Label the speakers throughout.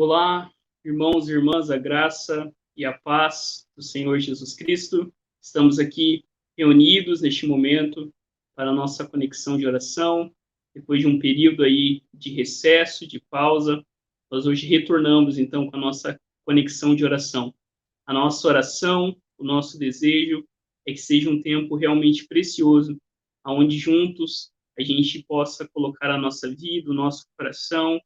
Speaker 1: Olá, irmãos e irmãs, a graça e a paz do Senhor Jesus Cristo. Estamos aqui reunidos neste momento para a nossa conexão de oração. Depois de um período aí de recesso, de pausa, nós hoje retornamos então com a nossa conexão de oração. A nossa oração, o nosso desejo é que seja um tempo realmente precioso, onde juntos a gente possa colocar a nossa vida, o nosso coração,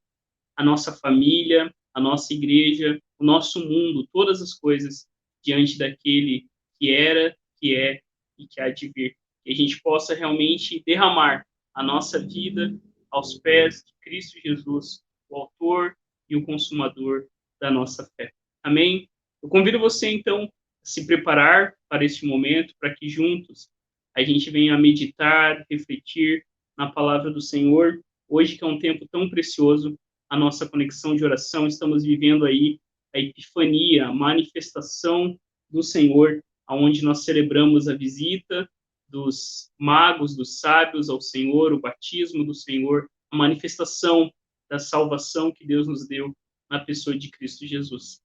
Speaker 1: a nossa família, a nossa igreja, o nosso mundo, todas as coisas diante daquele que era, que é e que há de vir. Que a gente possa realmente derramar a nossa vida aos pés de Cristo Jesus, o autor e o consumador da nossa fé. Amém? Eu convido você, então, a se preparar para este momento, para que juntos a gente venha a meditar, refletir na palavra do Senhor, hoje que é um tempo tão precioso, a nossa conexão de oração, estamos vivendo aí a epifania, a manifestação do Senhor, aonde nós celebramos a visita dos magos, dos sábios ao Senhor, o batismo do Senhor, a manifestação da salvação que Deus nos deu na pessoa de Cristo Jesus.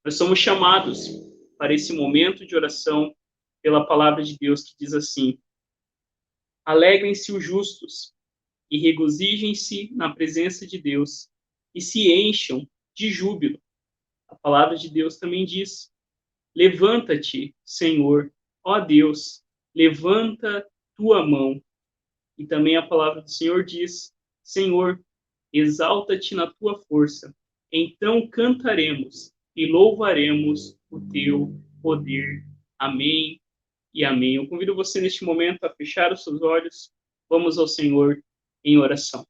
Speaker 1: Nós somos chamados para esse momento de oração pela palavra de Deus que diz assim: alegrem-se os justos e regozijem-se na presença de Deus e se encham de júbilo. A palavra de Deus também diz: levanta-te, Senhor, ó Deus, levanta tua mão. E também a palavra do Senhor diz: Senhor, exalta-te na tua força, então cantaremos e louvaremos o teu poder. Amém e amém. Eu convido você neste momento a fechar os seus olhos. Vamos ao Senhor em oração.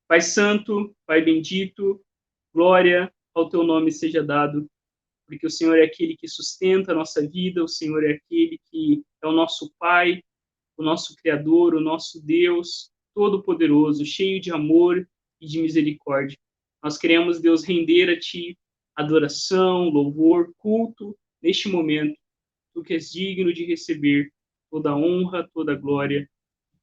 Speaker 1: Pai Santo, Pai Bendito, glória ao teu nome seja dado, porque o Senhor é aquele que sustenta a nossa vida, o Senhor é aquele que é o nosso Pai, o nosso Criador, o nosso Deus Todo-Poderoso, cheio de amor e de misericórdia. Nós queremos, Deus, render a Ti adoração, louvor, culto, neste momento, Tu que és digno de receber toda a honra, toda a glória,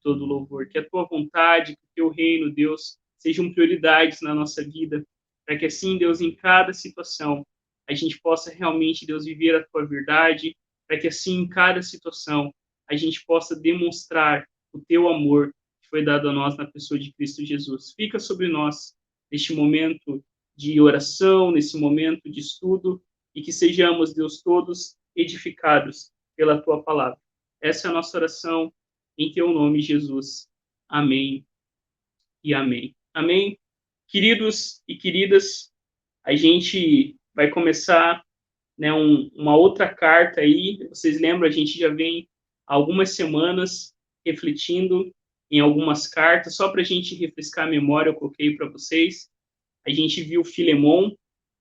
Speaker 1: todo louvor. Que a Tua vontade, que o Teu reino, Deus, sejam prioridades na nossa vida, para que assim, Deus, em cada situação, a gente possa realmente, Deus, viver a Tua verdade, para que assim, em cada situação, a gente possa demonstrar o Teu amor que foi dado a nós na pessoa de Cristo Jesus. Fica sobre nós neste momento de oração, nesse momento de estudo, e que sejamos, Deus, todos edificados pela Tua palavra. Essa é a nossa oração, em Teu nome, Jesus. Amém e amém. Amém. Queridos e queridas, a gente vai começar, né, uma outra carta aí. Vocês lembram, a gente já vem há algumas semanas refletindo em algumas cartas, só para a gente refrescar a memória, eu coloquei para vocês. A gente viu Filemon,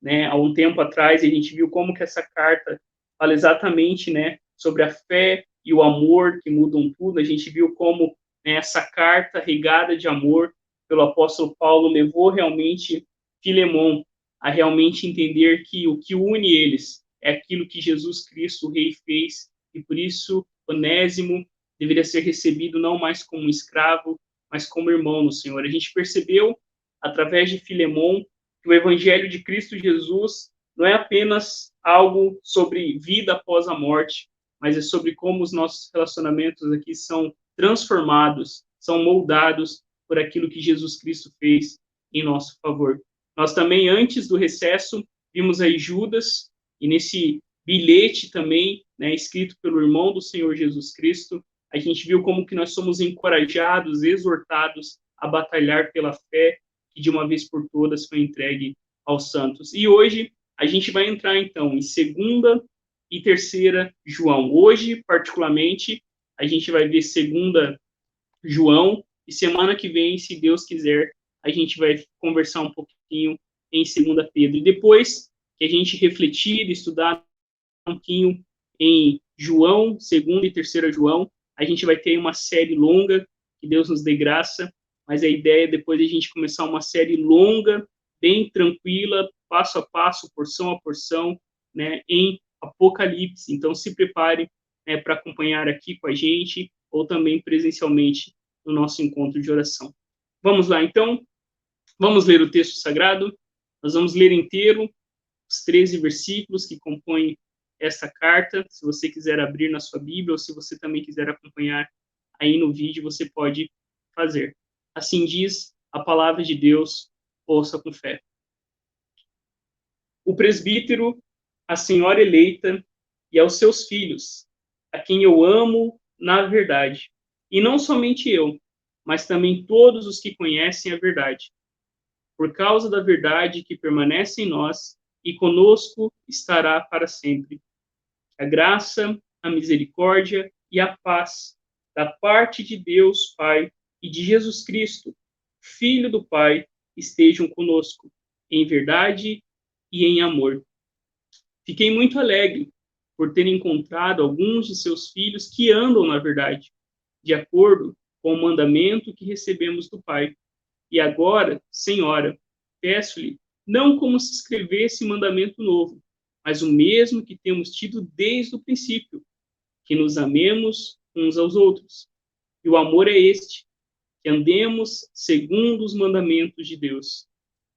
Speaker 1: né, há um tempo atrás, e a gente viu como que essa carta fala exatamente, né, sobre a fé e o amor que mudam tudo. A gente viu como, né, essa carta regada de amor pelo apóstolo Paulo levou realmente Filemon a realmente entender que o que une eles é aquilo que Jesus Cristo, o Rei, fez, e por isso Onésimo deveria ser recebido não mais como um escravo, mas como irmão no Senhor. A gente percebeu, através de Filemon, que o Evangelho de Cristo Jesus não é apenas algo sobre vida após a morte, mas é sobre como os nossos relacionamentos aqui são transformados, são moldados por aquilo que Jesus Cristo fez em nosso favor. Nós também, antes do recesso, vimos aí Judas, e nesse bilhete também, né, escrito pelo irmão do Senhor Jesus Cristo, a gente viu como que nós somos encorajados, exortados a batalhar pela fé que de uma vez por todas foi entregue aos santos. E hoje a gente vai entrar então em 2ª e 3ª João. Hoje, particularmente, a gente vai ver 2ª João, e semana que vem, se Deus quiser, a gente vai conversar um pouquinho em 2ª Pedro. E depois que a gente refletir, estudar um pouquinho em João, 2ª e 3ª João, a gente vai ter uma série longa, que Deus nos dê graça, mas a ideia é depois a gente começar uma série longa, bem tranquila, passo a passo, porção a porção, né, em Apocalipse. Então, se prepare, né, para acompanhar aqui com a gente, ou também presencialmente no nosso encontro de oração. Vamos lá, então? Vamos ler o texto sagrado? Nós vamos ler inteiro os 13 versículos que compõem esta carta. Se você quiser abrir na sua Bíblia, ou se você também quiser acompanhar aí no vídeo, você pode fazer. Assim diz a palavra de Deus, ouça com fé. O presbítero, a senhora eleita e aos seus filhos, a quem eu amo na verdade, e não somente eu, mas também todos os que conhecem a verdade. Por causa da verdade que permanece em nós e conosco estará para sempre. A graça, a misericórdia e a paz da parte de Deus Pai e de Jesus Cristo, Filho do Pai, estejam conosco, em verdade e em amor. Fiquei muito alegre por ter encontrado alguns de seus filhos que andam na verdade, de acordo com o mandamento que recebemos do Pai. E agora, Senhora, peço-lhe, não como se escrevesse mandamento novo, mas o mesmo que temos tido desde o princípio, que nos amemos uns aos outros. E o amor é este, que andemos segundo os mandamentos de Deus.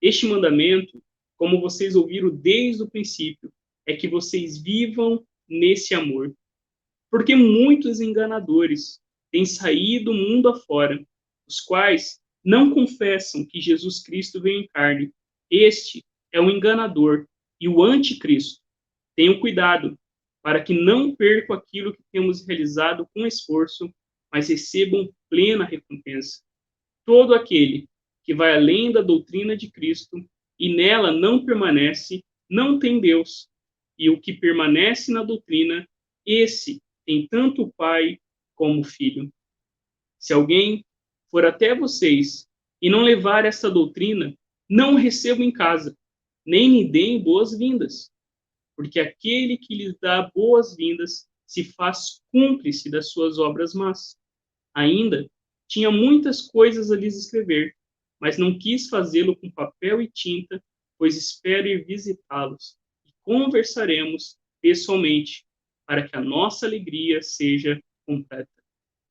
Speaker 1: Este mandamento, como vocês ouviram desde o princípio, é que vocês vivam nesse amor. Porque muitos enganadores têm saído mundo afora, os quais não confessam que Jesus Cristo veio em carne. Este é o enganador e o anticristo. Tenham cuidado para que não percam aquilo que temos realizado com esforço, mas recebam plena recompensa. Todo aquele que vai além da doutrina de Cristo e nela não permanece, não tem Deus. E o que permanece na doutrina, esse tem tanto o Pai como o Filho. Se alguém for até vocês e não levar essa doutrina, não o recebam em casa, nem lhe deem boas-vindas, porque aquele que lhes dá boas-vindas se faz cúmplice das suas obras más. Ainda tinha muitas coisas a lhes escrever, mas não quis fazê-lo com papel e tinta, pois espero ir visitá-los e conversaremos pessoalmente, para que a nossa alegria seja completa.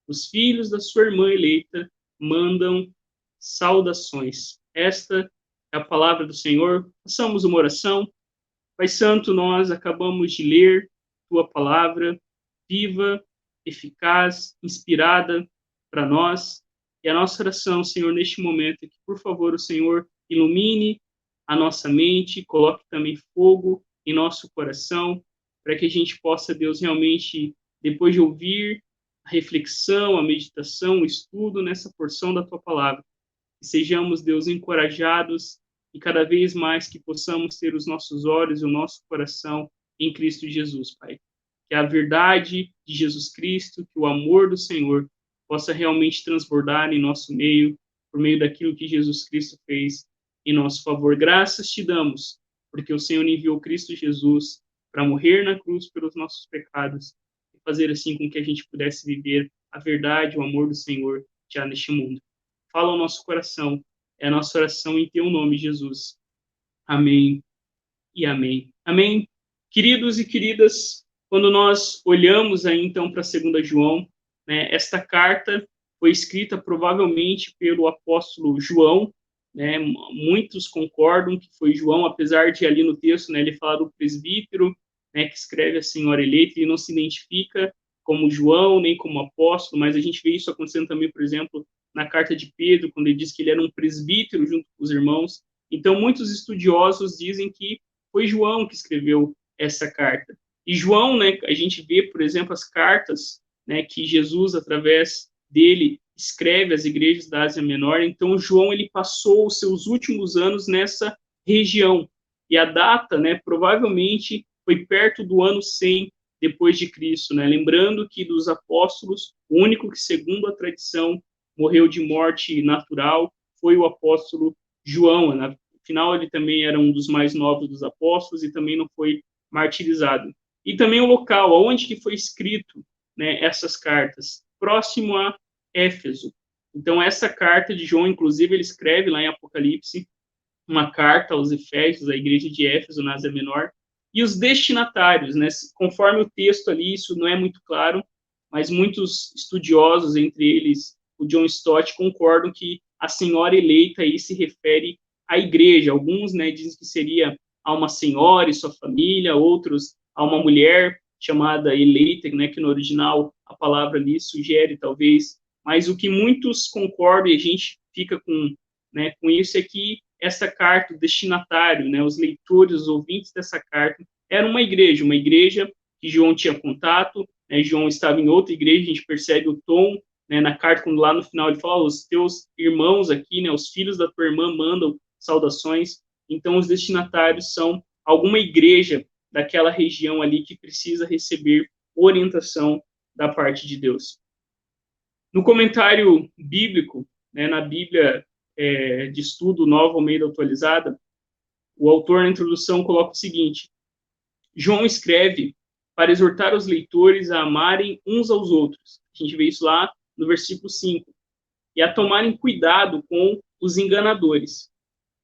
Speaker 1: Os filhos da sua irmã eleita mandam saudações. Esta é a palavra do Senhor. Façamos uma oração. Pai Santo, nós acabamos de ler tua palavra, viva, eficaz, inspirada para nós. E a nossa oração, Senhor, neste momento, é que, por favor, o Senhor ilumine a nossa mente, coloque também fogo em nosso coração, para que a gente possa, Deus, realmente, depois de ouvir a reflexão, a meditação, o estudo nessa porção da tua palavra, que sejamos, Deus, encorajados e cada vez mais que possamos ter os nossos olhos e o nosso coração em Cristo Jesus, Pai. Que a verdade de Jesus Cristo, que o amor do Senhor possa realmente transbordar em nosso meio, por meio daquilo que Jesus Cristo fez em nosso favor. Graças te damos, porque o Senhor enviou Cristo Jesus para morrer na cruz pelos nossos pecados e fazer assim com que a gente pudesse viver a verdade, o amor do Senhor já neste mundo. Fala ao nosso coração, é a nossa oração em teu nome, Jesus. Amém e amém. Amém. Queridos e queridas, quando nós olhamos aí então para 2 João, né, esta carta foi escrita provavelmente pelo apóstolo João, né, muitos concordam que foi João, apesar de ali no texto, né, ele fala do presbítero, né, que escreve a senhora eleita, ele não se identifica como João, nem como apóstolo, mas a gente vê isso acontecendo também, por exemplo, na carta de Pedro, quando ele diz que ele era um presbítero junto com os irmãos. Então, muitos estudiosos dizem que foi João que escreveu essa carta. E João, né, a gente vê, por exemplo, as cartas, né, que Jesus, através dele, escreve às igrejas da Ásia Menor. Então, João, ele passou os seus últimos anos nessa região. E a data, né, provavelmente foi perto do ano 100 depois de Cristo, né? Lembrando que dos apóstolos, o único que, segundo a tradição, morreu de morte natural foi o apóstolo João. Afinal, ele também era um dos mais novos dos apóstolos e também não foi martirizado. E também o local, onde que foi escrito, né, essas cartas, próximo a Éfeso. Então, essa carta de João, inclusive, ele escreve lá em Apocalipse uma carta aos Efésios, à igreja de Éfeso, na Ásia Menor, e os destinatários, né, conforme o texto ali, isso não é muito claro, mas muitos estudiosos, entre eles o John Stott, concordam que a senhora eleita aí se refere a igreja. Alguns, né, dizem que seria a uma senhora e sua família, outros a uma mulher chamada eleita, né, que no original a palavra ali sugere talvez, mas o que muitos concordam e a gente fica com, né, com isso é que essa carta, o destinatário, né, os leitores, os ouvintes dessa carta, era uma igreja que João tinha contato, né, João estava em outra igreja, a gente percebe o tom, né, na carta, quando lá no final ele fala, os teus irmãos aqui, né, os filhos da tua irmã mandam saudações. Então, os destinatários são alguma igreja daquela região ali que precisa receber orientação da parte de Deus. No comentário bíblico, né, na Bíblia de Estudo Nova Almeida Atualizada, o autor na introdução coloca o seguinte: João escreve para exortar os leitores a amarem uns aos outros. A gente vê isso lá no versículo 5. E a tomarem cuidado com os enganadores.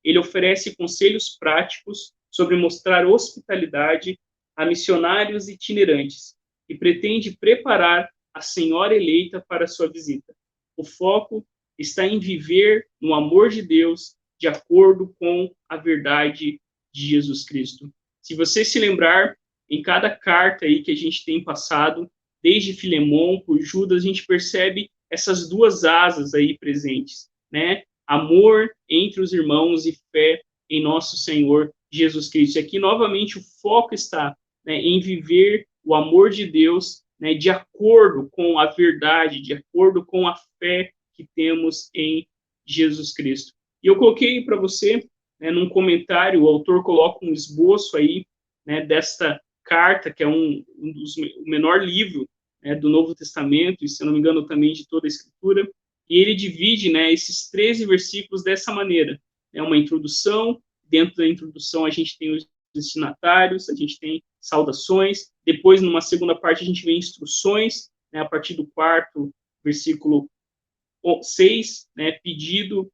Speaker 1: Ele oferece conselhos práticos sobre mostrar hospitalidade a missionários itinerantes e pretende preparar a senhora eleita para a sua visita. O foco está em viver no amor de Deus de acordo com a verdade de Jesus Cristo. Se você se lembrar, em cada carta aí que a gente tem passado, desde Filemon por Judas, a gente percebe essas duas asas aí presentes, né? Amor entre os irmãos e fé em nosso Senhor Jesus Cristo. E aqui, novamente, o foco está, né, em viver o amor de Deus, né, de acordo com a verdade, de acordo com a fé que temos em Jesus Cristo. E eu coloquei para você, né, num comentário, o autor coloca um esboço aí, né, desta carta, que é o menor livro, né, do Novo Testamento, e se eu não me engano também de toda a Escritura, e ele divide, né, esses 13 versículos dessa maneira. É uma introdução, dentro da introdução a gente tem os destinatários, a gente tem saudações, depois numa segunda parte a gente vê instruções, né, a partir do 4º versículo 6, né, pedido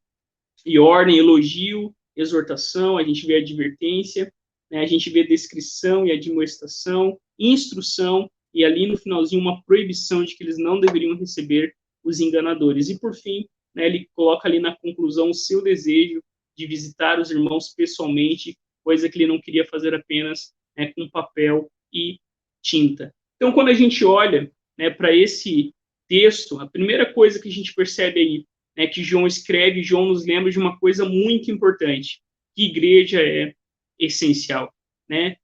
Speaker 1: e ordem, elogio, exortação, a gente vê advertência, né, a gente vê descrição e admoestação, instrução, e ali no finalzinho uma proibição de que eles não deveriam receber os enganadores. E por fim, né, ele coloca ali na conclusão o seu desejo de visitar os irmãos pessoalmente, coisa que ele não queria fazer apenas, né, com papel e tinta. Então, quando a gente olha, né, para esse texto, a primeira coisa que a gente percebe aí, né, que João escreve, João nos lembra de uma coisa muito importante, que igreja é essencial, né?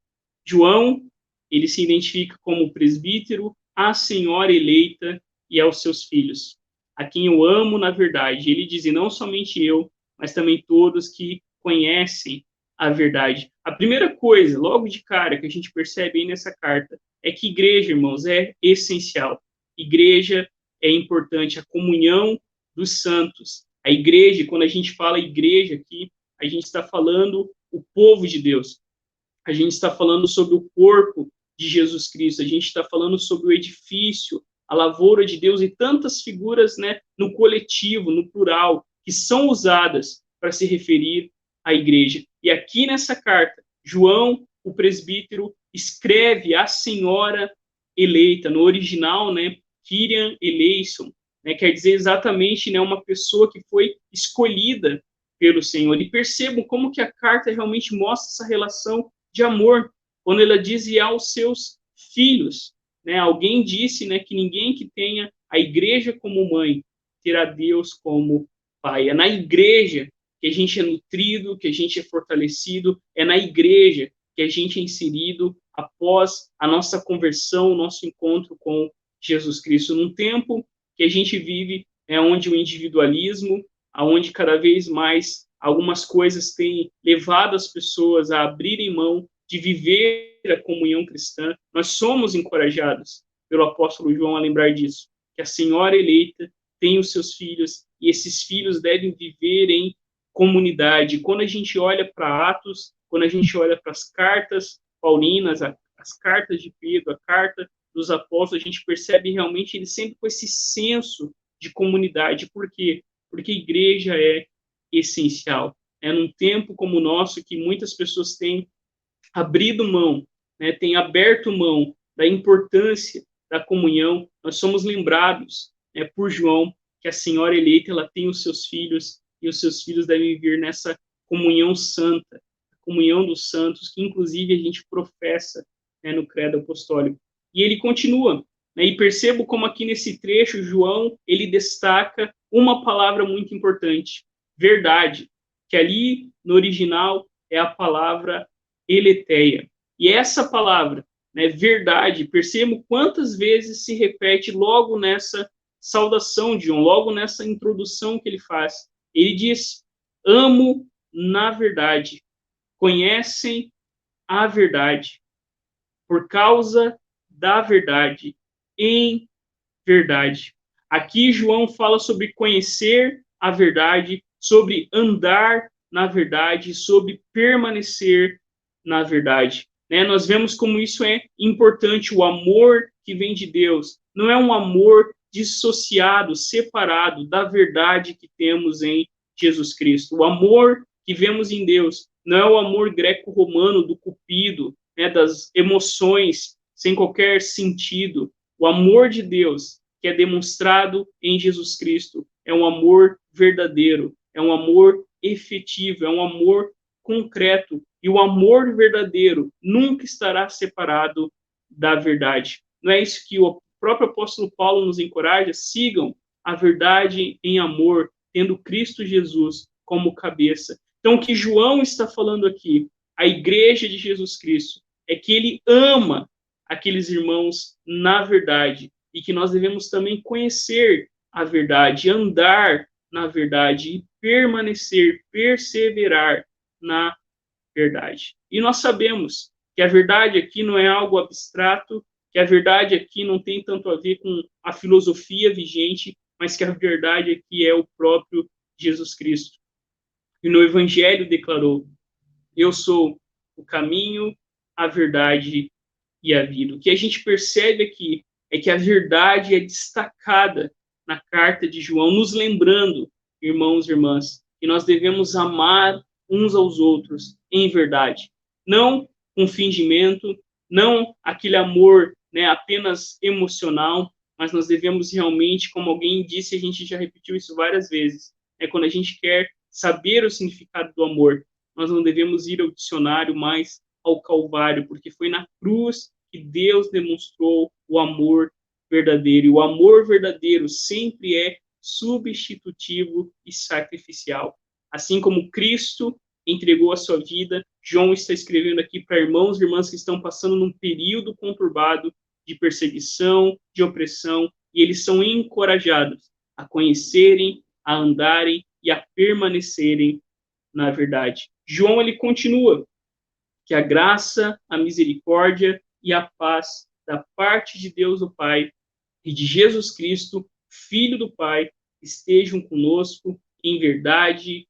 Speaker 1: João, ele se identifica como presbítero, a senhora eleita e aos seus filhos, a quem eu amo na verdade. Ele diz, e não somente eu, mas também todos que conhecem a verdade. A primeira coisa, logo de cara, que a gente percebe aí nessa carta, é que igreja, irmãos, é essencial. Igreja é importante, a comunhão dos santos. A igreja, quando a gente fala igreja aqui, a gente está falando o povo de Deus. A gente está falando sobre o corpo de Jesus Cristo. A gente está falando sobre o edifício, a lavoura de Deus e tantas figuras, né, no coletivo, no plural, que são usadas para se referir à igreja. E aqui nessa carta, João, o presbítero, escreve a senhora eleita, no original, né, Kyrian eleison, né, quer dizer exatamente, né, uma pessoa que foi escolhida pelo Senhor. E percebam como que a carta realmente mostra essa relação de amor, quando ela diz e aos seus filhos, né? Alguém disse, né, que ninguém que tenha a igreja como mãe terá Deus como pai. É na igreja que a gente é nutrido, que a gente é fortalecido, é na igreja que a gente é inserido após a nossa conversão, o nosso encontro com Jesus Cristo. Num tempo que a gente vive, onde o individualismo, aonde cada vez mais algumas coisas têm levado as pessoas a abrirem mão de viver a comunhão cristã, nós somos encorajados pelo apóstolo João a lembrar disso, que a senhora eleita tem os seus filhos e esses filhos devem viver em comunidade. Quando a gente olha para Atos, quando a gente olha para as cartas paulinas, as cartas de Pedro, a carta dos apóstolos, a gente percebe realmente ele sempre com esse senso de comunidade. Por quê? Porque a igreja é essencial. É num tempo como o nosso que muitas pessoas têm abrido mão, né, têm aberto mão da importância da comunhão. Nós somos lembrados, né, por João que a senhora eleita ela tem os seus filhos e os seus filhos devem viver nessa comunhão santa, a comunhão dos santos, que inclusive a gente professa, né, no credo apostólico. E ele continua, né, e percebo como aqui nesse trecho, João, ele destaca uma palavra muito importante, verdade, que ali no original é a palavra eleteia. E essa palavra, né, verdade, percebo quantas vezes se repete logo nessa saudação de João, logo nessa introdução que ele faz. Ele diz: amo na verdade, conhecem a verdade, por causa da verdade, em verdade. Aqui João fala sobre conhecer a verdade, sobre andar na verdade, sobre permanecer na verdade. Né? Nós vemos como isso é importante, o amor que vem de Deus. Não é um amor dissociado, separado da verdade que temos em Jesus Cristo. O amor que vemos em Deus não é o amor greco-romano do cupido, né, das emoções sem qualquer sentido. O amor de Deus que é demonstrado em Jesus Cristo é um amor verdadeiro, é um amor efetivo, é um amor concreto. E o amor verdadeiro nunca estará separado da verdade. Não é isso que o próprio apóstolo Paulo nos encoraja? Sigam a verdade em amor, tendo Cristo Jesus como cabeça. Então, o que João está falando aqui, a igreja de Jesus Cristo, é que ele ama aqueles irmãos na verdade e que nós devemos também conhecer a verdade, andar na verdade e permanecer, perseverar na verdade. E nós sabemos que a verdade aqui não é algo abstrato, que a verdade aqui não tem tanto a ver com a filosofia vigente, mas que a verdade aqui é o próprio Jesus Cristo. E no Evangelho declarou: eu sou o caminho, a verdade e a vida. O que a gente percebe aqui é que a verdade é destacada na carta de João, nos lembrando, irmãos e irmãs, que nós devemos amar uns aos outros em verdade. Não com fingimento, não aquele amor, né, apenas emocional, mas nós devemos realmente, como alguém disse, a gente já repetiu isso várias vezes, quando a gente quer saber o significado do amor, nós não devemos ir ao dicionário, mas ao Calvário, porque foi na cruz que Deus demonstrou o amor verdadeiro. E o amor verdadeiro sempre é substitutivo e sacrificial. Assim como Cristo entregou a sua vida, João está escrevendo aqui para irmãos e irmãs que estão passando num período conturbado de perseguição, de opressão, e eles são encorajados a conhecerem, a andarem e a permanecerem na verdade. João, ele continua: que a graça, a misericórdia e a paz da parte de Deus o Pai e de Jesus Cristo, Filho do Pai, estejam conosco em verdade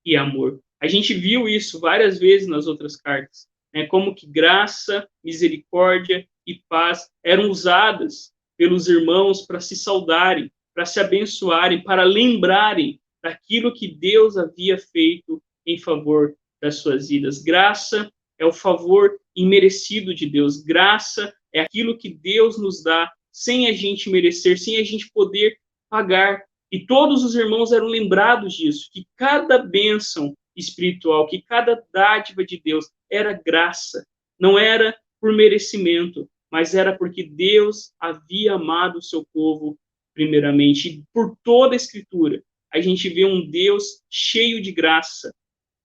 Speaker 1: e amor. A gente viu isso várias vezes nas outras cartas, né? Como que graça, misericórdia e paz eram usadas pelos irmãos para se saudarem, para se abençoarem, para lembrarem daquilo que Deus havia feito em favor das suas vidas. Graça é o favor imerecido de Deus. Graça é aquilo que Deus nos dá sem a gente merecer, sem a gente poder pagar. E todos os irmãos eram lembrados disso, que cada bênção espiritual, que cada dádiva de Deus era graça, não era por merecimento, mas era porque Deus havia amado o seu povo primeiramente. E por toda a Escritura, a gente vê um Deus cheio de graça,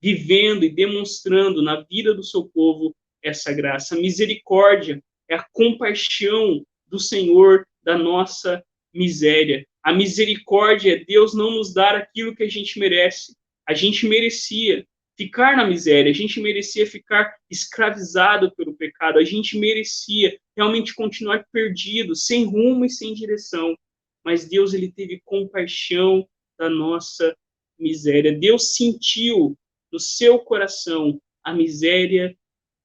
Speaker 1: vivendo e demonstrando na vida do seu povo essa graça. A misericórdia é a compaixão do Senhor da nossa miséria. A misericórdia é Deus não nos dar aquilo que a gente merece. A gente merecia ficar na miséria, a gente merecia ficar escravizado pelo pecado, a gente merecia realmente continuar perdido, sem rumo e sem direção. Mas Deus, ele teve compaixão da nossa miséria. Deus sentiu no seu coração a miséria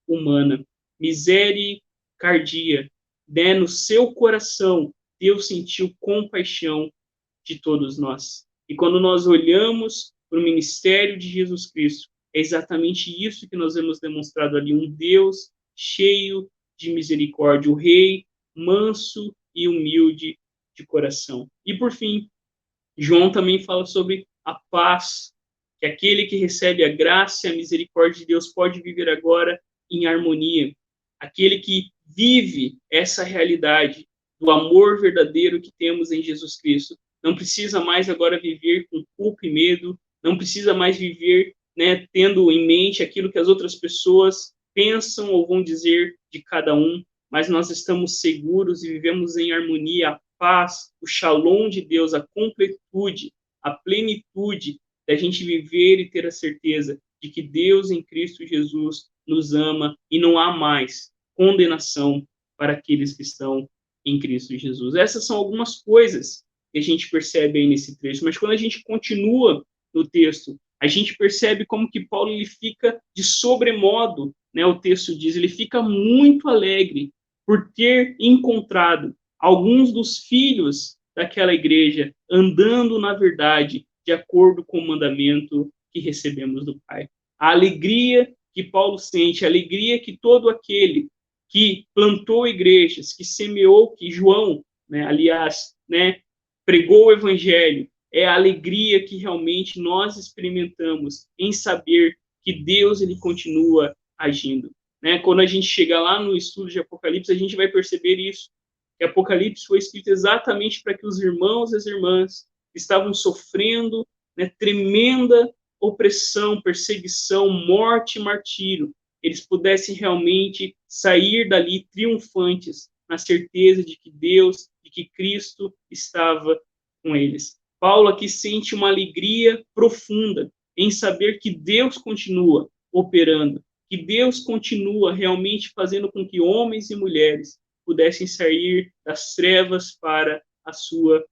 Speaker 1: humana, misericardia, né? No seu coração, Deus sentiu compaixão de todos nós. E quando nós olhamos para o ministério de Jesus Cristo, é exatamente isso que nós vemos demonstrado ali, um Deus cheio de misericórdia, o Rei manso e humilde de coração. E por fim, João também fala sobre a paz que aquele que recebe a graça e a misericórdia de Deus pode viver agora em harmonia. Aquele que vive essa realidade do amor verdadeiro que temos em Jesus Cristo. Não precisa mais agora viver com culpa e medo, não precisa mais viver, né, tendo em mente aquilo que as outras pessoas pensam ou vão dizer de cada um, mas nós estamos seguros e vivemos em harmonia, a paz, o shalom de Deus, a completude, a plenitude da gente viver e ter a certeza de que Deus em Cristo Jesus nos ama e não há mais condenação para aqueles que estão em Cristo Jesus. Essas são algumas coisas que a gente percebe aí nesse trecho, mas quando a gente continua no texto, a gente percebe como que Paulo ele fica de sobremodo, né, o texto diz, ele fica muito alegre por ter encontrado alguns dos filhos daquela igreja andando na verdade, de acordo com o mandamento que recebemos do Pai. A alegria que Paulo sente, a alegria que todo aquele que plantou igrejas, que semeou, que João, né, aliás, né, pregou o evangelho, é a alegria que realmente nós experimentamos em saber que Deus ele continua agindo. Né? Quando a gente chega lá no estudo de Apocalipse, a gente vai perceber isso, que Apocalipse foi escrito exatamente para que os irmãos e as irmãs que estavam sofrendo, né, tremenda opressão, perseguição, morte e martírio, eles pudessem realmente sair dali triunfantes, na certeza de que Deus, de que Cristo estava com eles. Paulo aqui sente uma alegria profunda em saber que Deus continua operando, que Deus continua realmente fazendo com que homens e mulheres pudessem sair das trevas para a sua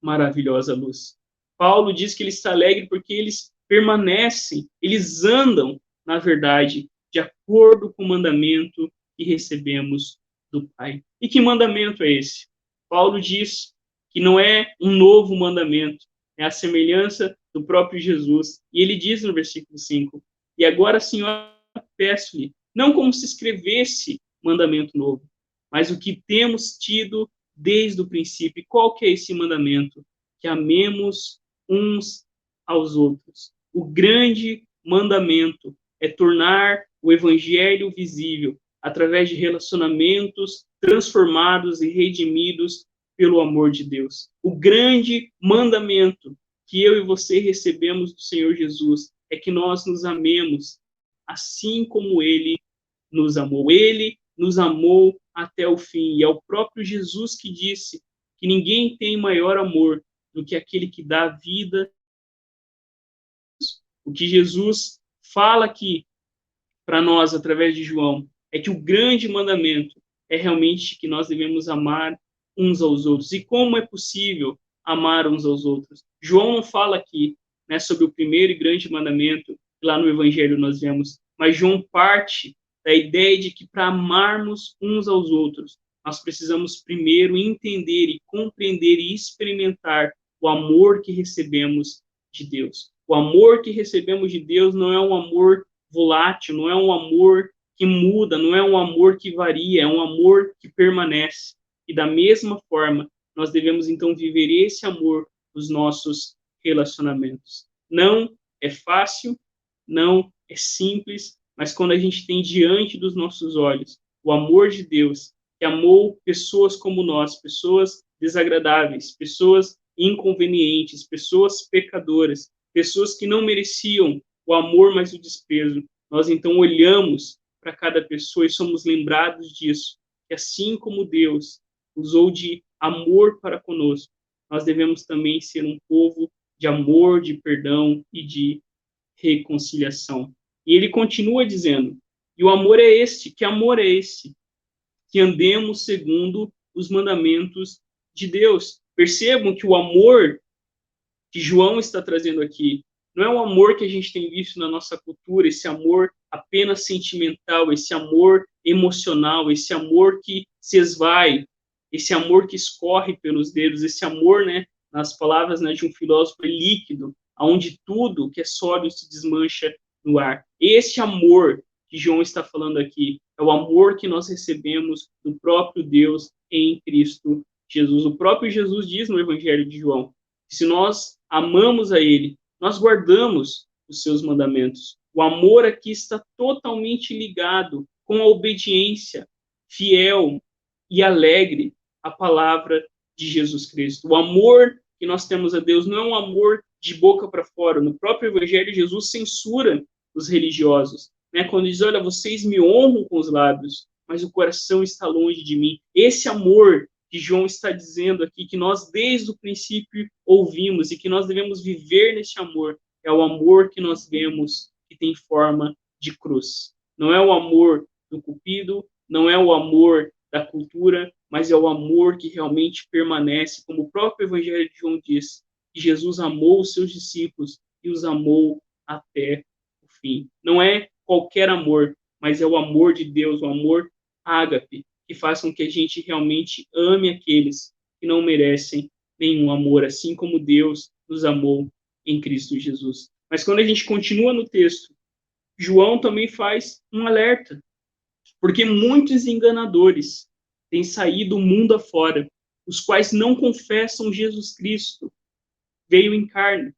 Speaker 1: maravilhosa luz. Paulo diz que ele está alegre porque eles permanecem, eles andam, na verdade, de acordo com o mandamento que recebemos do Pai. E que mandamento é esse? Paulo diz que não é um novo mandamento, é a semelhança do próprio Jesus. E ele diz no versículo 5, e agora, Senhor, peço-lhe, não como se escrevesse mandamento novo, mas o que temos tido desde o princípio. E qual que é esse mandamento? Que amemos uns aos outros. O grande mandamento é tornar o evangelho visível através de relacionamentos transformados e redimidos pelo amor de Deus. O grande mandamento que eu e você recebemos do Senhor Jesus é que nós nos amemos assim como ele nos amou. Ele nos amou até o fim. E é o próprio Jesus que disse que ninguém tem maior amor do que aquele que dá vida. O que Jesus fala aqui para nós, através de João, é que o grande mandamento é realmente que nós devemos amar uns aos outros. E como é possível amar uns aos outros? João não fala aqui, né, sobre o primeiro e grande mandamento, que lá no Evangelho nós vemos, mas João parte da ideia de que para amarmos uns aos outros, nós precisamos primeiro entender e compreender e experimentar o amor que recebemos de Deus. O amor que recebemos de Deus não é um amor volátil, não é um amor que muda, não é um amor que varia, é um amor que permanece. E da mesma forma, nós devemos então viver esse amor nos nossos relacionamentos. Não é fácil, não é simples, mas quando a gente tem diante dos nossos olhos o amor de Deus, que amou pessoas como nós, pessoas desagradáveis, pessoas inconvenientes, pessoas pecadoras, pessoas que não mereciam o amor, mas o desprezo. Nós então olhamos para cada pessoa e somos lembrados disso, que assim como Deus usou de amor para conosco, nós devemos também ser um povo de amor, de perdão e de reconciliação. E ele continua dizendo, e o amor é este, que amor é esse? Que andemos segundo os mandamentos de Deus. Percebam que o amor que João está trazendo aqui não é um amor que a gente tem visto na nossa cultura, esse amor apenas sentimental, esse amor emocional, esse amor que se esvai, esse amor que escorre pelos dedos, esse amor, né, nas palavras, né, de um filósofo, é líquido, onde tudo que é sólido se desmancha no ar. Esse amor que João está falando aqui é o amor que nós recebemos do próprio Deus em Cristo Jesus. O próprio Jesus diz no Evangelho de João que se nós amamos a Ele, nós guardamos os seus mandamentos. O amor aqui está totalmente ligado com a obediência fiel e alegre à palavra de Jesus Cristo. O amor que nós temos a Deus não é um amor de boca para fora. No próprio Evangelho, Jesus censura os religiosos, né? Quando diz, olha, vocês me honram com os lábios, mas o coração está longe de mim. Esse amor que João está dizendo aqui, que nós desde o princípio ouvimos e que nós devemos viver nesse amor, é o amor que nós vemos que tem forma de cruz. Não é o amor do cupido, não é o amor da cultura, mas é o amor que realmente permanece, como o próprio Evangelho de João diz, que Jesus amou os seus discípulos e os amou até o fim. Não é qualquer amor, mas é o amor de Deus, o amor ágape, que faz com que a gente realmente ame aqueles que não merecem nenhum amor, assim como Deus nos amou em Cristo Jesus. Mas quando a gente continua no texto, João também faz um alerta, porque muitos enganadores têm saído do mundo afora, os quais não confessam Jesus Cristo veio em carne.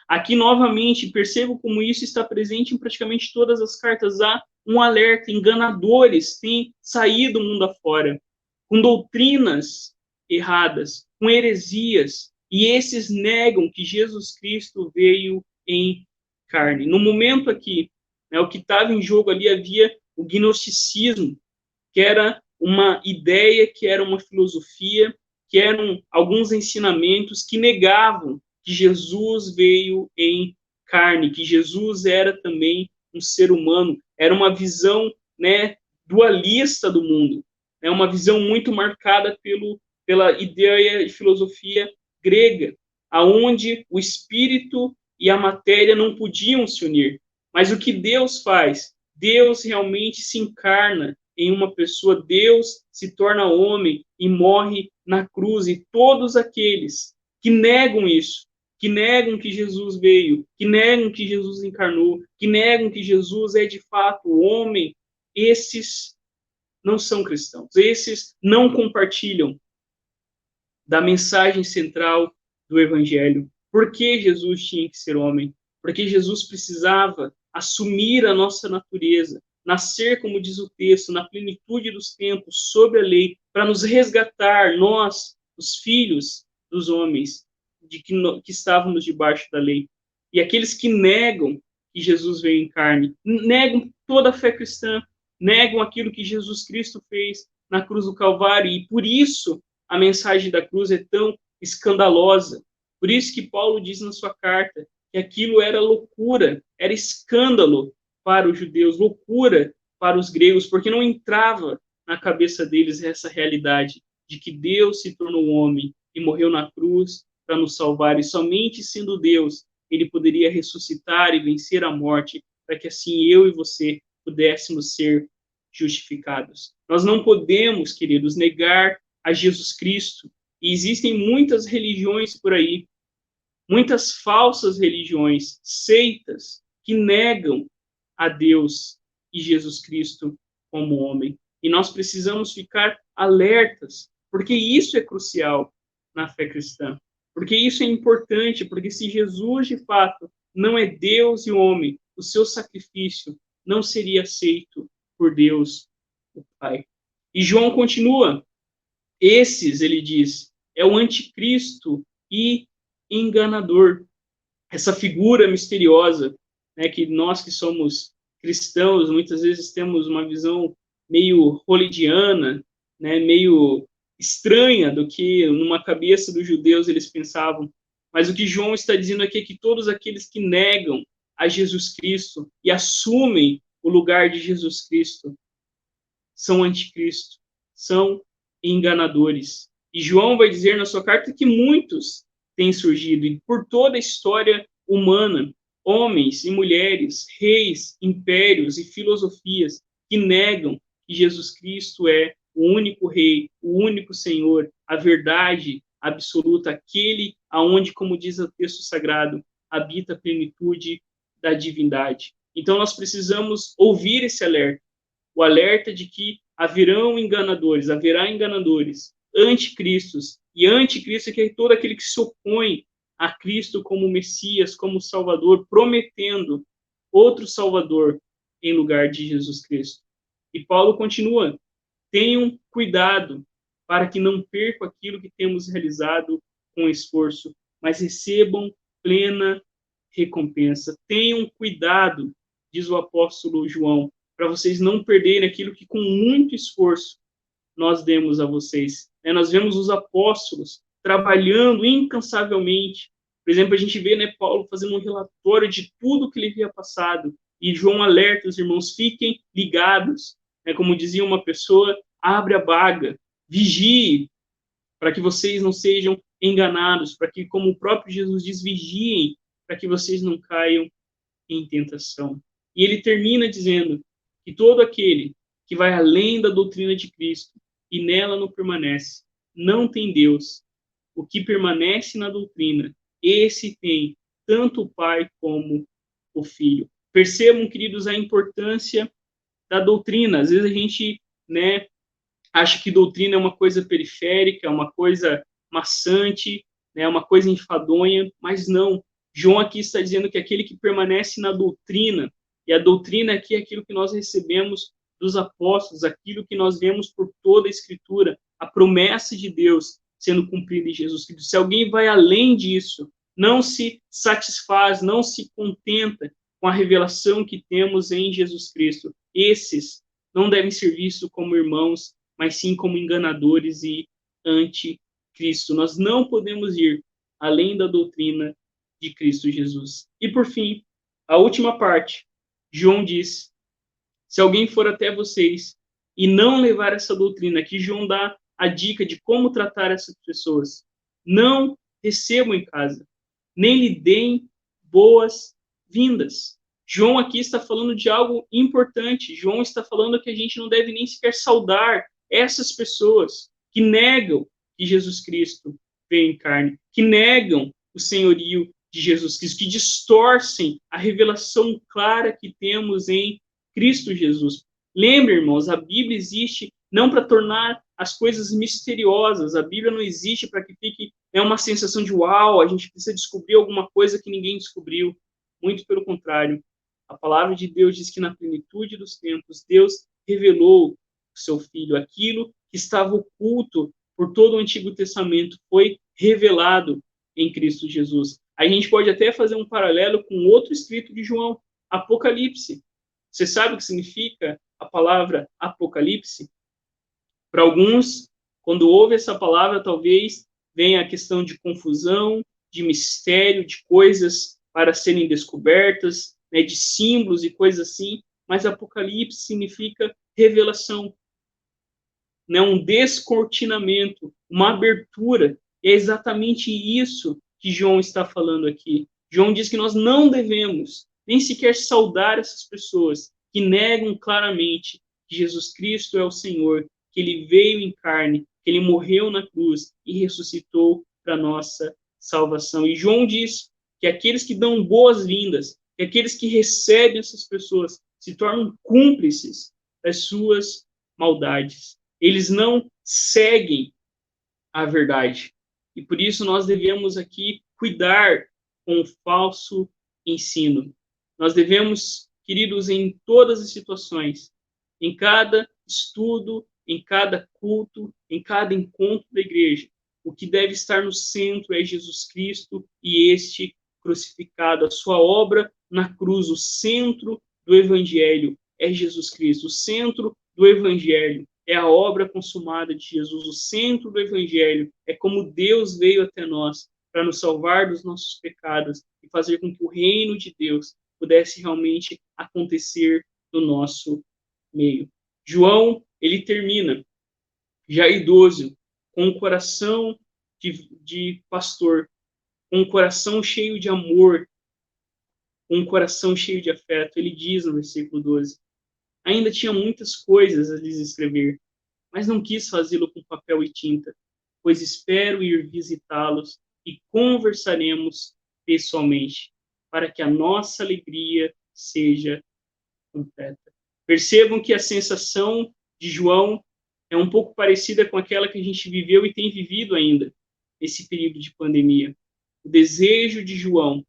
Speaker 1: Aqui, novamente, percebo como isso está presente em praticamente todas as cartas. Há um alerta: enganadores têm saído do mundo afora, com doutrinas erradas, com heresias, e esses negam que Jesus Cristo veio em carne. No momento aqui, né, o que estava em jogo ali, havia o gnosticismo, que era uma ideia, que era uma filosofia, que eram alguns ensinamentos que negavam que Jesus veio em carne, que Jesus era também um ser humano. Era uma visão, né, dualista do mundo, né, uma visão muito marcada pela ideia e filosofia grega, aonde o espírito e a matéria não podiam se unir. Mas o que Deus faz? Deus realmente se encarna em uma pessoa, Deus se torna homem e morre na cruz, e todos aqueles que negam isso, que negam que Jesus veio, que negam que Jesus encarnou, que negam que Jesus é de fato o homem, esses não são cristãos, esses não compartilham da mensagem central do Evangelho. Por que Jesus tinha que ser homem? Porque Jesus precisava assumir a nossa natureza, nascer, como diz o texto, na plenitude dos tempos, sob a lei, para nos resgatar, nós, os filhos dos homens, que estávamos debaixo da lei. E aqueles que negam que Jesus veio em carne, negam toda a fé cristã, negam aquilo que Jesus Cristo fez na cruz do Calvário, e por isso a mensagem da cruz é tão escandalosa. Por isso que Paulo diz na sua carta que aquilo era loucura, era escândalo para os judeus, loucura para os gregos, porque não entrava na cabeça deles essa realidade de que Deus se tornou homem e morreu na cruz para nos salvar, e somente sendo Deus ele poderia ressuscitar e vencer a morte, para que assim eu e você pudéssemos ser justificados. Nós não podemos, queridos, negar a Jesus Cristo. E existem muitas religiões por aí, muitas falsas religiões, seitas, que negam a Deus e Jesus Cristo como homem. E nós precisamos ficar alertas, porque isso é crucial na fé cristã. Porque isso é importante, porque se Jesus, de fato, não é Deus e homem, o seu sacrifício não seria aceito por Deus, o Pai. E João continua: esses, ele diz, é o anticristo e enganador. Essa figura misteriosa, né, que nós que somos cristãos, muitas vezes temos uma visão meio hollywoodiana, né, meio estranha do que numa cabeça dos judeus eles pensavam. Mas o que João está dizendo aqui é que todos aqueles que negam a Jesus Cristo e assumem o lugar de Jesus Cristo são anticristo, são enganadores. E João vai dizer na sua carta que muitos têm surgido, e por toda a história humana, homens e mulheres, reis, impérios e filosofias que negam que Jesus Cristo é o único rei, o único Senhor, a verdade absoluta, aquele aonde, como diz o texto sagrado, habita a plenitude da divindade. Então nós precisamos ouvir esse alerta, o alerta de que haverá enganadores, anticristos, e anticristo é que é todo aquele que se opõe a Cristo como Messias, como Salvador, prometendo outro Salvador em lugar de Jesus Cristo. E Paulo continua: tenham cuidado para que não percam aquilo que temos realizado com esforço, mas recebam plena recompensa. Tenham cuidado, diz o apóstolo João, para vocês não perderem aquilo que com muito esforço nós demos a vocês. Nós vemos os apóstolos trabalhando incansavelmente. Por exemplo, a gente vê Paulo fazendo um relatório de tudo que lhe havia passado. E João alerta os irmãos: fiquem ligados. Como dizia uma pessoa, abre a baga, vigie, para que vocês não sejam enganados, para que, como o próprio Jesus diz, vigiem, para que vocês não caiam em tentação. E ele termina dizendo que todo aquele que vai além da doutrina de Cristo e nela não permanece, não tem Deus. O que permanece na doutrina, esse tem tanto o Pai como o Filho. Percebam, queridos, a importância da doutrina. Às vezes a gente, acha que doutrina é uma coisa periférica, uma coisa maçante, uma coisa enfadonha, mas não. João aqui está dizendo que aquele que permanece na doutrina, e a doutrina aqui é aquilo que nós recebemos dos apóstolos, aquilo que nós vemos por toda a Escritura, a promessa de Deus sendo cumprida em Jesus Cristo. Se alguém vai além disso, não se satisfaz, não se contenta com a revelação que temos em Jesus Cristo, esses não devem ser vistos como irmãos, mas sim como enganadores e anticristo. Nós não podemos ir além da doutrina de Cristo Jesus. E por fim, a última parte, João diz: se alguém for até vocês e não levar essa doutrina, aqui João dá a dica de como tratar essas pessoas, não recebam em casa, nem lhe deem boas-vindas. João aqui está falando de algo importante. João está falando que a gente não deve nem sequer saudar essas pessoas que negam que Jesus Cristo veio em carne, que negam o senhorio de Jesus Cristo, que distorcem a revelação clara que temos em Cristo Jesus. Lembre, irmãos, a Bíblia existe não para tornar as coisas misteriosas. A Bíblia não existe para que fique uma sensação de uau, a gente precisa descobrir alguma coisa que ninguém descobriu. Muito pelo contrário. A palavra de Deus diz que na plenitude dos tempos, Deus revelou o seu Filho. Aquilo que estava oculto por todo o Antigo Testamento foi revelado em Cristo Jesus. A gente pode até fazer um paralelo com outro escrito de João, Apocalipse. Você sabe o que significa a palavra Apocalipse? Para alguns, quando ouve essa palavra, talvez venha a questão de confusão, de mistério, de coisas para serem descobertas, de símbolos e coisas assim, mas Apocalipse significa revelação, um descortinamento, uma abertura. E é exatamente isso que João está falando aqui. João diz que nós não devemos nem sequer saudar essas pessoas que negam claramente que Jesus Cristo é o Senhor, que ele veio em carne, que ele morreu na cruz e ressuscitou para nossa salvação. E João diz que aqueles que dão boas-vindas, que aqueles que recebem essas pessoas se tornam cúmplices das suas maldades. Eles não seguem a verdade. E por isso nós devemos aqui cuidar com o falso ensino. Nós devemos, queridos, em todas as situações, em cada estudo, em cada culto, em cada encontro da igreja, o que deve estar no centro é Jesus Cristo e este crucificado, a sua obra na cruz. O centro do Evangelho é Jesus Cristo. O centro do Evangelho é a obra consumada de Jesus. O centro do Evangelho é como Deus veio até nós para nos salvar dos nossos pecados e fazer com que o reino de Deus pudesse realmente acontecer no nosso meio. João, ele termina, já idoso, com um coração de pastor, com um coração cheio de amor, com um coração cheio de afeto. Ele diz no versículo 12: ainda tinha muitas coisas a lhes escrever, mas não quis fazê-lo com papel e tinta, pois espero ir visitá-los e conversaremos pessoalmente, para que a nossa alegria seja completa. Percebam que a sensação de João é um pouco parecida com aquela que a gente viveu e tem vivido ainda nesse período de pandemia. O desejo de João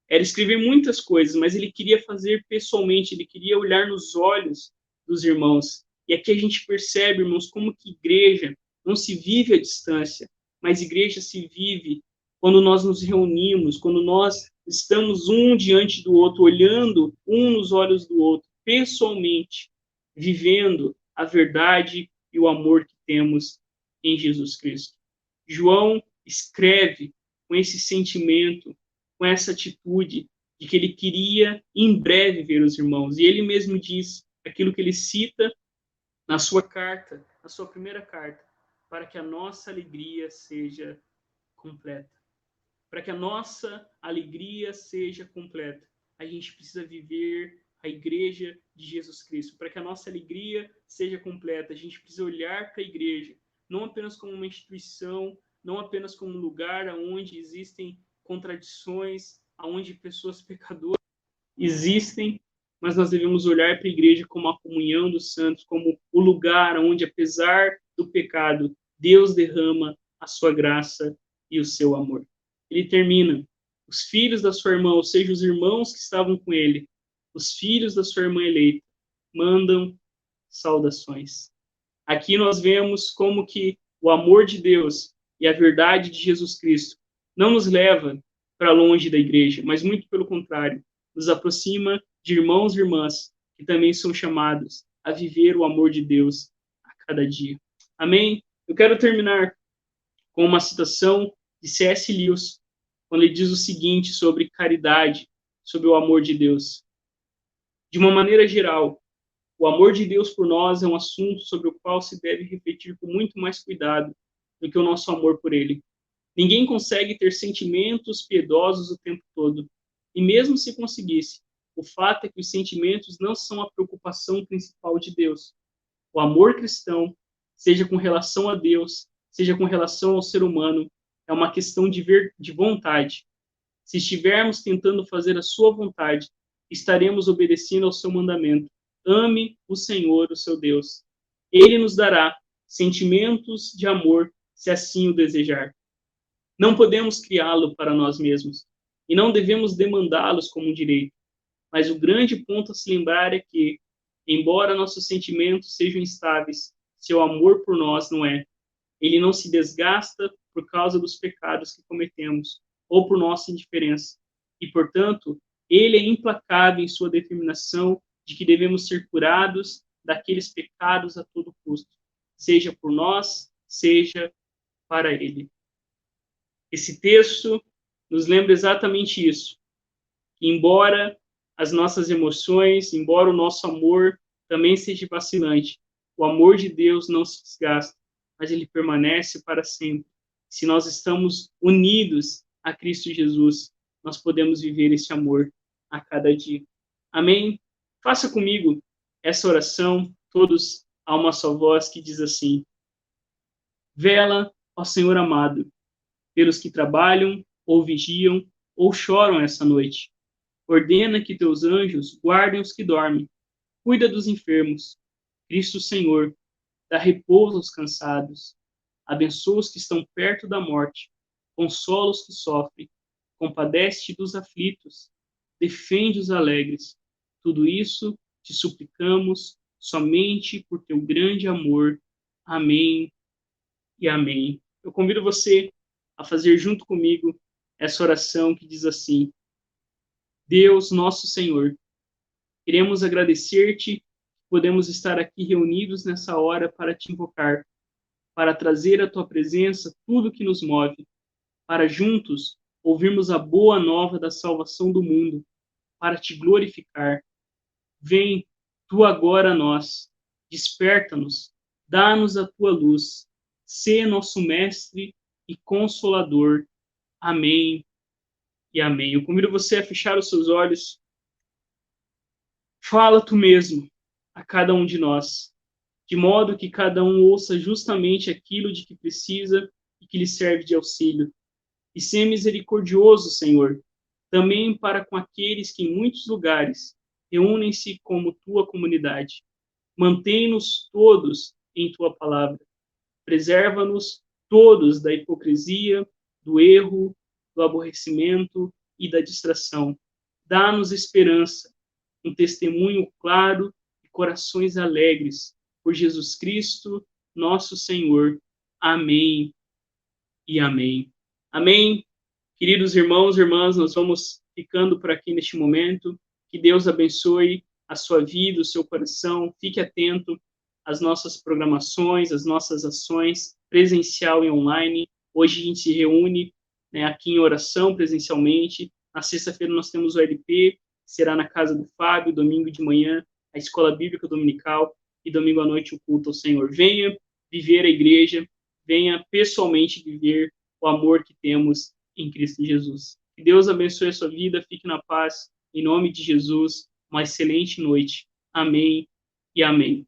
Speaker 1: era escrever muitas coisas, mas ele queria fazer pessoalmente, ele queria olhar nos olhos dos irmãos. E aqui a gente percebe, irmãos, como que igreja não se vive à distância, mas igreja se vive quando nós nos reunimos, quando nós estamos um diante do outro, olhando um nos olhos do outro, pessoalmente, vivendo a verdade e o amor que temos em Jesus Cristo. João escreve com esse sentimento, com essa atitude de que ele queria em breve ver os irmãos. E ele mesmo diz aquilo que ele cita na sua carta, na sua primeira carta, para que a nossa alegria seja completa. Para que a nossa alegria seja completa, a gente precisa viver a igreja de Jesus Cristo. Para que a nossa alegria seja completa, a gente precisa olhar para a igreja, não apenas como uma instituição, não apenas como um lugar onde existem contradições, onde pessoas pecadoras existem, mas nós devemos olhar para a igreja como a comunhão dos santos, como o lugar onde, apesar do pecado, Deus derrama a sua graça e o seu amor. Ele termina: os filhos da sua irmã, ou seja, os irmãos que estavam com ele, os filhos da sua irmã eleita, mandam saudações. Aqui nós vemos como que o amor de Deus e a verdade de Jesus Cristo não nos leva para longe da igreja, mas muito pelo contrário, nos aproxima de irmãos e irmãs que também são chamados a viver o amor de Deus a cada dia. Amém? Eu quero terminar com uma citação de C.S. Lewis, quando ele diz o seguinte sobre caridade, sobre o amor de Deus. De uma maneira geral, o amor de Deus por nós é um assunto sobre o qual se deve refletir com muito mais cuidado do que o nosso amor por ele. Ninguém consegue ter sentimentos piedosos o tempo todo. E mesmo se conseguisse, o fato é que os sentimentos não são a preocupação principal de Deus. O amor cristão, seja com relação a Deus, seja com relação ao ser humano, é uma questão de vontade. Se estivermos tentando fazer a sua vontade, estaremos obedecendo ao seu mandamento. Ame o Senhor, o seu Deus. Ele nos dará sentimentos de amor, se assim o desejar. Não podemos criá-lo para nós mesmos, e não devemos demandá-los como um direito. Mas o grande ponto a se lembrar é que, embora nossos sentimentos sejam instáveis, seu amor por nós não é. Ele não se desgasta por causa dos pecados que cometemos, ou por nossa indiferença. E, portanto, ele é implacável em sua determinação de que devemos ser curados daqueles pecados a todo custo, seja por nós, seja para ele. Esse texto nos lembra exatamente isso. Que embora as nossas emoções, embora o nosso amor também seja vacilante, o amor de Deus não se desgasta, mas ele permanece para sempre. Se nós estamos unidos a Cristo Jesus, nós podemos viver esse amor a cada dia. Amém? Faça comigo essa oração, todos a uma só voz, que diz assim: vela, ó Senhor amado, pelos que trabalham, ou vigiam, ou choram essa noite. Ordena que teus anjos guardem os que dormem. Cuida dos enfermos. Cristo Senhor, dá repouso aos cansados. Abençoa os que estão perto da morte. Consola os que sofrem. Compadece-te dos aflitos. Defende os alegres. Tudo isso te suplicamos somente por teu grande amor. Amém e amém. Eu convido você a fazer junto comigo essa oração que diz assim: Deus, nosso Senhor, queremos agradecer-te que podemos estar aqui reunidos nessa hora para te invocar, para trazer à tua presença tudo que nos move, para juntos ouvirmos a boa nova da salvação do mundo, para te glorificar. Vem tu agora a nós, desperta-nos, dá-nos a tua luz, sê nosso mestre e consolador. Amém e amém. Eu convido você a fechar os seus olhos. Fala tu mesmo a cada um de nós, de modo que cada um ouça justamente aquilo de que precisa e que lhe serve de auxílio. E ser misericordioso, Senhor, também para com aqueles que em muitos lugares reúnem-se como tua comunidade. Mantém-nos todos em tua palavra. Preserva-nos todos da hipocrisia, do erro, do aborrecimento e da distração. Dá-nos esperança, um testemunho claro e corações alegres por Jesus Cristo, nosso Senhor. Amém e amém. Amém. Queridos irmãos e irmãs, nós vamos ficando por aqui neste momento. Que Deus abençoe a sua vida, o seu coração. Fique atento às nossas programações, às nossas ações, presencial e online. Hoje a gente se reúne, né, aqui em oração presencialmente. Na sexta-feira nós temos o LP, será na casa do Fábio, domingo de manhã, a escola bíblica dominical, e domingo à noite o culto ao Senhor. Venha viver a igreja, venha pessoalmente viver o amor que temos em Cristo Jesus. Que Deus abençoe a sua vida, fique na paz, em nome de Jesus, uma excelente noite. Amém e amém.